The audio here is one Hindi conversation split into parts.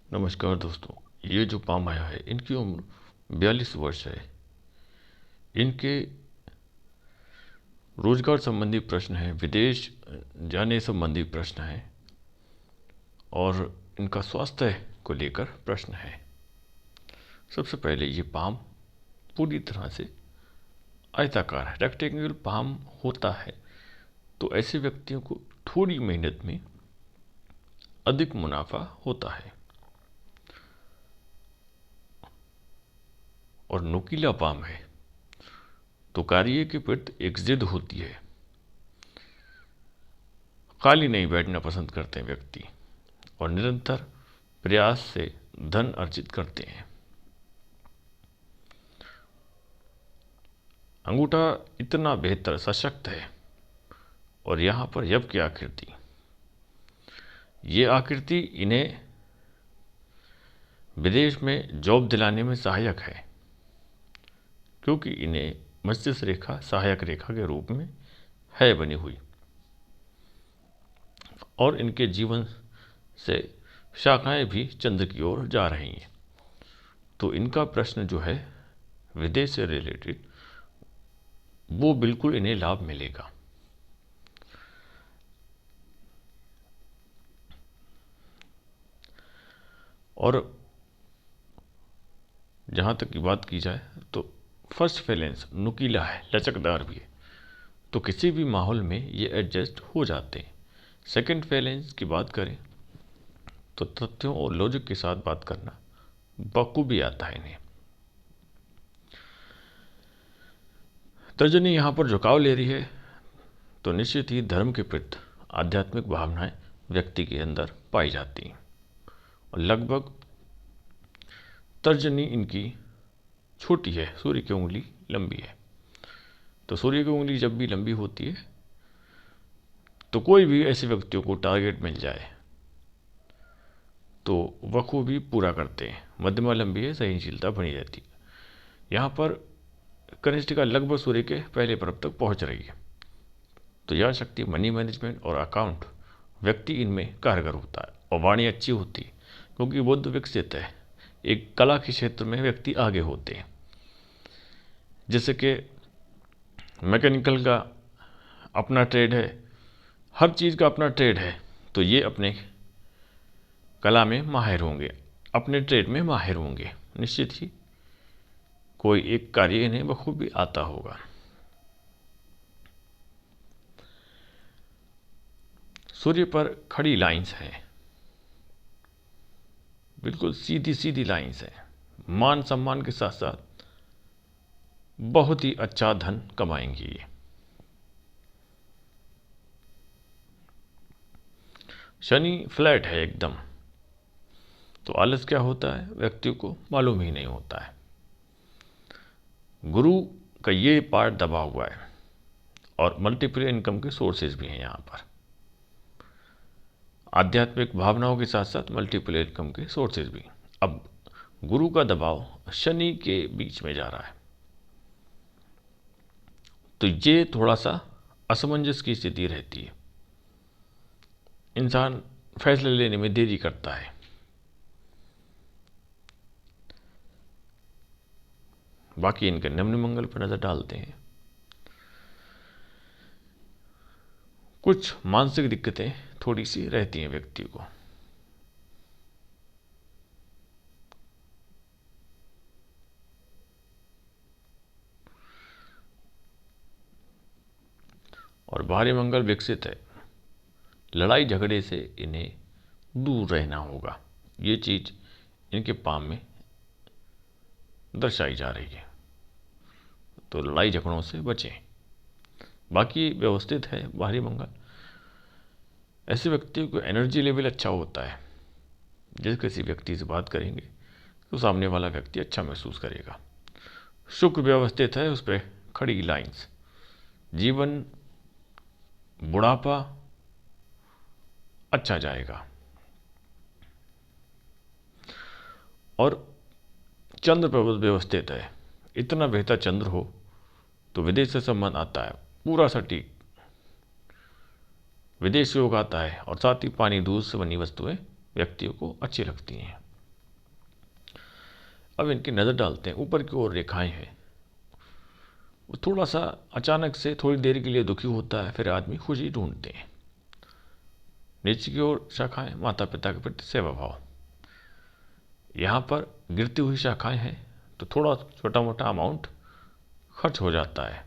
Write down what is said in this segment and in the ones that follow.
नमस्कार दोस्तों। ये जो पाम आया है इनकी उम्र 42 वर्ष है। इनके रोजगार संबंधी प्रश्न है, विदेश जाने संबंधी प्रश्न है और इनका स्वास्थ्य को लेकर प्रश्न है। सबसे पहले ये पाम पूरी तरह से आयताकार है, रेक्टेंगल पाम होता है तो ऐसे व्यक्तियों को थोड़ी मेहनत में अधिक मुनाफा होता है। और नुकीला पाम है तो कार्य के प्रति एक जिद होती है। खाली नहीं बैठना पसंद करते हैं व्यक्ति और निरंतर प्रयास से धन अर्जित करते हैं। अंगूठा इतना बेहतर सशक्त है और यहाँ पर यव की आकृति, ये आकृति इन्हें विदेश में जॉब दिलाने में सहायक है क्योंकि इन्हें मस्तिष्क रेखा सहायक रेखा के रूप में है बनी हुई और इनके जीवन से शाखाएं भी चंद्र की ओर जा रही हैं। तो इनका प्रश्न जो है विदेश से रिलेटेड, वो बिल्कुल इन्हें लाभ मिलेगा। और जहाँ तक की बात की जाए तो फर्स्ट फैलेंस नुकीला है, लचकदार भी है, तो किसी भी माहौल में ये एडजस्ट हो जाते हैं। सेकंड फैलेंस की बात करें तो तथ्यों और लॉजिक के साथ बात करना बखूबी आता है इन्हें। तर्जनी यहाँ पर झुकाव ले रही है तो निश्चित ही धर्म के प्रति आध्यात्मिक भावनाएं व्यक्ति के अंदर पाई जाती हैं। और लगभग तर्जनी इनकी छोटी है, सूर्य की उंगली लंबी है। तो सूर्य की उंगली जब भी लंबी होती है तो कोई भी ऐसे व्यक्तियों को टारगेट मिल जाए तो बखूबी पूरा करते हैं। मध्यमा लंबी है, सहनशीलता बनी रहती है। यहाँ पर कनिष्ठिका लगभग सूर्य के पहले परत तक पहुँच रही है तो यह शक्ति मनी मैनेजमेंट और अकाउंट व्यक्ति इनमें कारगर होता है। और वाणी अच्छी होती है क्योंकि बुद्ध विकसित है। एक कला के क्षेत्र में व्यक्ति आगे होते हैं, जैसे कि मैकेनिकल का अपना ट्रेड है, हर चीज़ का अपना ट्रेड है, तो ये अपने कला में माहिर होंगे, अपने ट्रेड में माहिर होंगे। निश्चित ही कोई एक कार्य इन्हें बखूबी आता होगा। सूर्य पर खड़ी लाइंस हैं, बिल्कुल सीधी सीधी लाइंस हैं। मान सम्मान के साथ साथ बहुत ही अच्छा धन कमाएंगे ये। शनि फ्लैट है एकदम, तो आलस क्या होता है व्यक्ति को मालूम ही नहीं होता है। गुरु का ये पार्ट दबा हुआ है और मल्टीपल इनकम के सोर्सेज भी हैं यहाँ पर। आध्यात्मिक भावनाओं के साथ साथ मल्टीपल इनकम के सोर्सेज भी। अब गुरु का दबाव शनि के बीच में जा रहा है तो ये थोड़ा सा असमंजस की स्थिति रहती है। इंसान फैसले लेने में देरी करता है। बाकी इनके निम्न मंगल पर नजर डालते हैं। कुछ मानसिक दिक्कतें थोड़ी सी रहती हैं व्यक्ति को। और भारी मंगल विकसित है, लड़ाई झगड़े से इन्हें दूर रहना होगा। ये चीज इनके पाम में दर्शाई जा रही है, तो लड़ाई झगड़ों से बचें। बाकी व्यवस्थित है भारी मंगल। ऐसे व्यक्ति को एनर्जी लेवल अच्छा होता है। जिस किसी व्यक्ति से बात करेंगे तो सामने वाला व्यक्ति अच्छा महसूस करेगा। शुक्र व्यवस्थित है, उस पर खड़ी लाइंस। जीवन बुढ़ापा अच्छा जाएगा। और चंद्र प्रबल व्यवस्थित है। इतना बेहतर चंद्र हो तो विदेश से संबंध आता है, पूरा सटीक विदेश योग आता है। और साथ ही पानी दूध से बनी वस्तुएं व्यक्तियों को अच्छी लगती हैं। अब इनकी नज़र डालते हैं, ऊपर की ओर रेखाएं हैं, वो थोड़ा सा अचानक से थोड़ी देर के लिए दुखी होता है, फिर आदमी खुशी ढूंढते हैं। नीचे की ओर शाखाएं माता पिता के प्रति सेवा भाव, यहाँ पर गिरती हुई शाखाएं हैं, तो थोड़ा छोटा मोटा अमाउंट खर्च हो जाता है।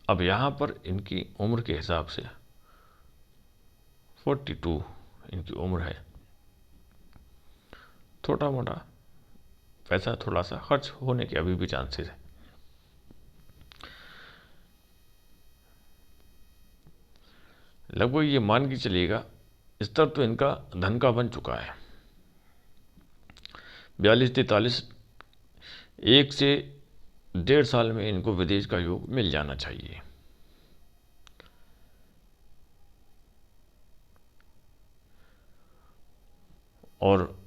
अब यहाँ पर इनकी उम्र के हिसाब से 42 इनकी उम्र है, छोटा मोटा पैसा थोड़ा सा खर्च होने के अभी भी चांसेस है। लगभग ये मान के चलिएगा स्तर तो इनका धन का बन चुका है। 42-43, 1 से 1.5 साल में इनको विदेश का योग मिल जाना चाहिए। और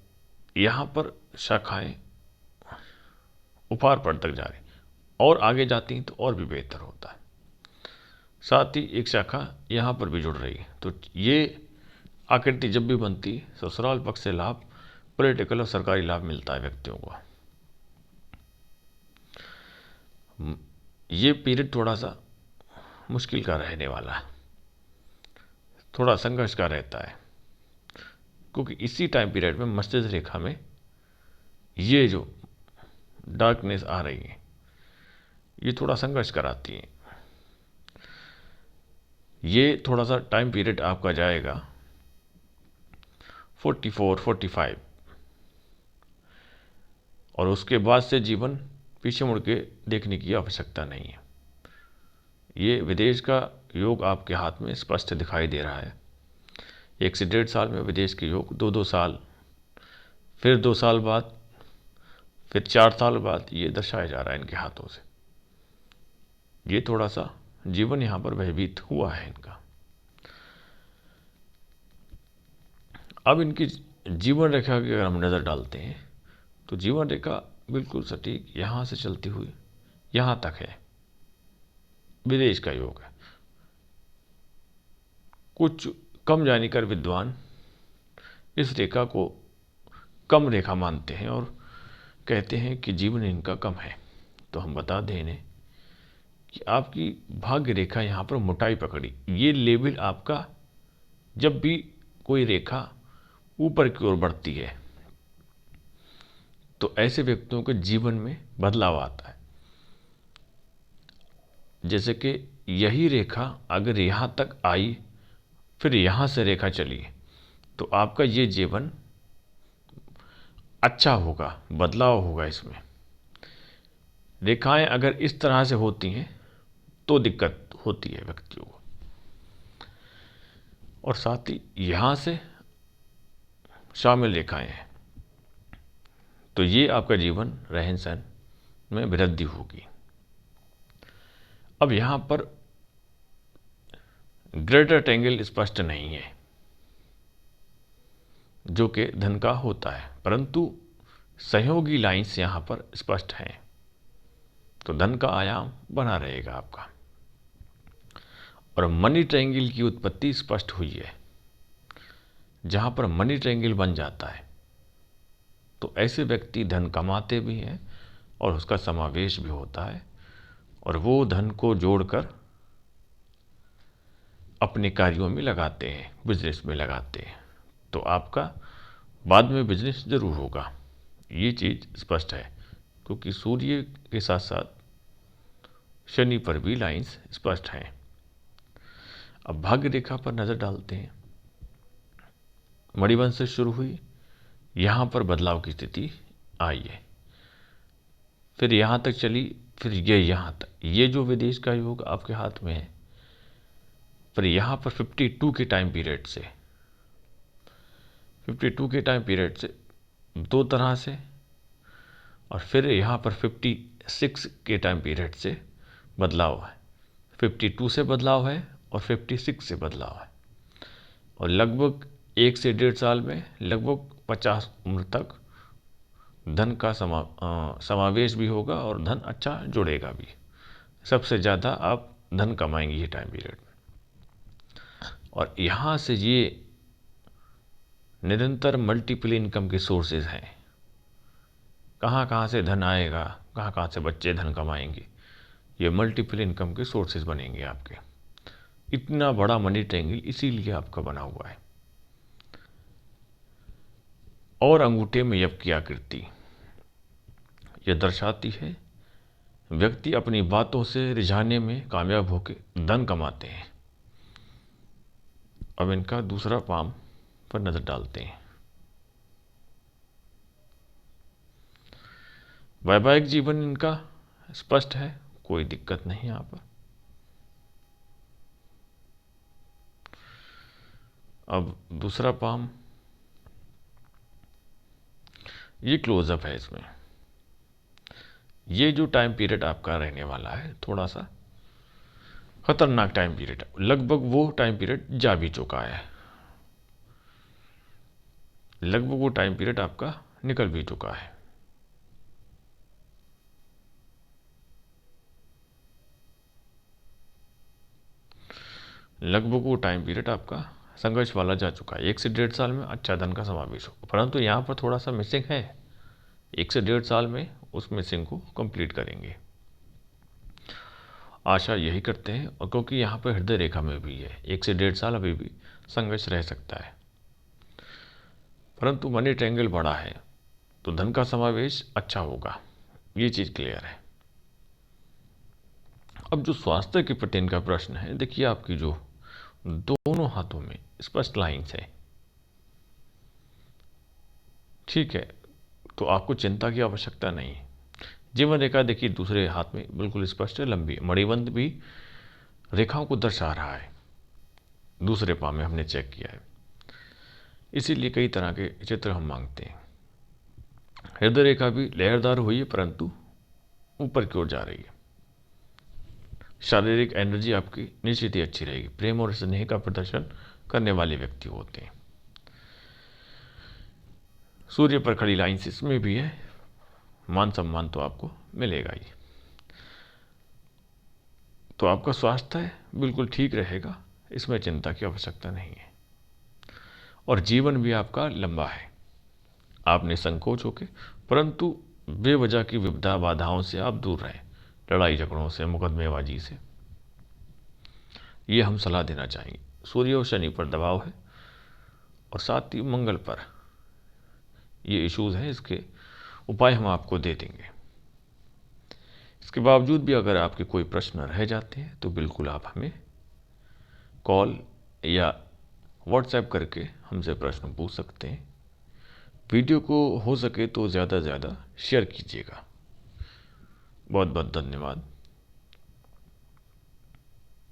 यहाँ पर शाखाएं उपार पर तक जा रही, और आगे जाती हैं तो और भी बेहतर होता है। साथ ही एक शाखा यहाँ पर भी जुड़ रही है, तो ये आकृति जब भी बनती, ससुराल पक्ष से लाभ, पॉलिटिकल और सरकारी लाभ मिलता है व्यक्तियों को। ये पीरियड थोड़ा सा मुश्किल का रहने वाला है, थोड़ा संघर्ष का रहता है, क्योंकि इसी टाइम पीरियड में मस्तिष्क रेखा में ये जो डार्कनेस आ रही है, ये थोड़ा संघर्ष कराती है। ये थोड़ा सा टाइम पीरियड आपका जाएगा 44-45, और उसके बाद से जीवन पीछे मुड़ के देखने की आवश्यकता नहीं है। ये विदेश का योग आपके हाथ में स्पष्ट दिखाई दे रहा है। 1 से 1.5 साल में विदेश के योग, 2-2 साल, फिर 2 साल बाद, फिर 4 साल बाद, ये दर्शाया जा रहा है इनके हाथों से। ये थोड़ा सा जीवन यहाँ पर भयभीत हुआ है इनका। अब इनकी जीवन रेखा की अगर हम नज़र डालते हैं, तो जीवन रेखा बिल्कुल सटीक यहाँ से चलती हुई यहाँ तक है, विदेश का योग है। कुछ कम जानिकर विद्वान इस रेखा को कम रेखा मानते हैं और कहते हैं कि जीवन इनका कम है। तो हम बता दें इन्हें कि आपकी भाग्य रेखा यहाँ पर मोटाई पकड़ी। ये लेवल आपका, जब भी कोई रेखा ऊपर की ओर बढ़ती है तो ऐसे व्यक्तियों के जीवन में बदलाव आता है। जैसे कि यही रेखा अगर यहाँ तक आई, फिर यहाँ से रेखा चली, तो आपका ये जीवन अच्छा होगा, बदलाव होगा इसमें। रेखाएं अगर इस तरह से होती हैं तो दिक्कत होती है व्यक्तियों को। और साथ ही यहाँ से शामिल रेखाएं हैं, तो ये आपका जीवन रहन सहन में वृद्धि होगी। अब यहाँ पर ग्रेटर ट्रायंगल स्पष्ट नहीं है, जो कि धन का होता है, परंतु सहयोगी लाइंस यहाँ पर स्पष्ट हैं, तो धन का आयाम बना रहेगा आपका। और मनी ट्रायंगल की उत्पत्ति स्पष्ट हुई है। जहाँ पर मनी ट्रायंगल बन जाता है तो ऐसे व्यक्ति धन कमाते भी हैं और उसका समावेश भी होता है, और वो धन को जोड़कर अपने कार्यों में लगाते हैं, बिजनेस में लगाते हैं, तो आपका बाद में बिजनेस जरूर होगा। ये चीज़ स्पष्ट है, क्योंकि सूर्य के साथ साथ शनि पर भी लाइंस स्पष्ट हैं। अब भाग्य रेखा पर नज़र डालते हैं। मणिबंध से शुरू हुई, यहाँ पर बदलाव की स्थिति आई है, फिर यहाँ तक चली, फिर ये यहाँ तक, ये जो विदेश का योग आपके हाथ में है, फिर यहाँ पर 52 के टाइम पीरियड से 52 के टाइम पीरियड से दो तरह से, और फिर यहाँ पर 56 के टाइम पीरियड से बदलाव है। 52 से बदलाव है और 56 से बदलाव है, और लगभग 1 से 1.5 साल में लगभग 50 उम्र तक धन का समावेश भी होगा और धन अच्छा जुड़ेगा भी। सबसे ज़्यादा आप धन कमाएंगे ये टाइम पीरियड में। और यहाँ से ये निरंतर मल्टीपल इनकम के सोर्सेज हैं। कहाँ कहाँ से धन आएगा, कहाँ कहाँ से बच्चे धन कमाएंगे, ये मल्टीपल इनकम के सोर्सेज बनेंगे आपके। इतना बड़ा मनी ट्रायंगल इसीलिए आपका बना हुआ है। और अंगूठे में यव की आकृति यह दर्शाती है व्यक्ति अपनी बातों से रिझाने में कामयाब होकर धन कमाते हैं। अब इनका दूसरा पाम पर नजर डालते हैं। वैवाहिक जीवन इनका स्पष्ट है, कोई दिक्कत नहीं यहाँ पर। अब दूसरा पाम, ये क्लोजअप है। इसमें ये जो टाइम पीरियड आपका रहने वाला है थोड़ा सा खतरनाक टाइम पीरियड, लगभग वो टाइम पीरियड जा भी चुका है, लगभग वो टाइम पीरियड आपका निकल भी चुका है। लगभग वो टाइम पीरियड आपका संघर्ष वाला जा चुका है। 1 से 1.5 साल में अच्छा धन का समावेश हो, परंतु यहाँ पर थोड़ा सा मिसिंग है। 1 से 1.5 साल में उस मिसिंग को कंप्लीट करेंगे, आशा यही करते हैं। और क्योंकि यहाँ पर हृदय रेखा में भी है, 1 से 1.5 साल अभी भी संघर्ष रह सकता है, परंतु मनी ट्रायंगल बड़ा है तो धन का समावेश अच्छा होगा, ये चीज़ क्लियर है। अब जो स्वास्थ्य के प्रति इनका प्रश्न है, देखिए आपकी जो दोनों हाथों में स्पष्ट लाइंस है, ठीक है, तो आपको चिंता की आवश्यकता नहीं है। जीवन रेखा देखिए दूसरे हाथ में बिल्कुल स्पष्ट है, लंबी है, मणिबंध भी रेखाओं को दर्शा रहा है, दूसरे पाँव में हमने चेक किया है, इसीलिए कई तरह के चित्र हम मांगते हैं। हृदय रेखा भी लहरदार हुई है परंतु ऊपर की ओर जा रही है। शारीरिक एनर्जी आपकी निश्चित ही अच्छी रहेगी, प्रेम और स्नेह का प्रदर्शन करने वाले व्यक्ति होते हैं। सूर्य पर खड़ी लाइंस इसमें भी है, मान सम्मान तो आपको मिलेगा ही। तो आपका स्वास्थ्य बिल्कुल ठीक रहेगा, इसमें चिंता की आवश्यकता नहीं है। और जीवन भी आपका लंबा है, आपने संकोच होके परंतु बेवजह की विपदा बाधाओं से आप दूर रहें, लड़ाई झगड़ों से, मुकदमेबाजी से, ये हम सलाह देना चाहेंगे। सूर्य और शनि पर दबाव है और साथ ही मंगल पर ये इश्यूज हैं, इसके उपाय हम आपको दे देंगे। इसके बावजूद भी अगर आपके कोई प्रश्न रह जाते हैं तो बिल्कुल आप हमें कॉल या व्हाट्सएप करके हमसे प्रश्न पूछ सकते हैं। वीडियो को हो सके तो ज़्यादा से ज़्यादा शेयर कीजिएगा। बहुत बहुत धन्यवाद।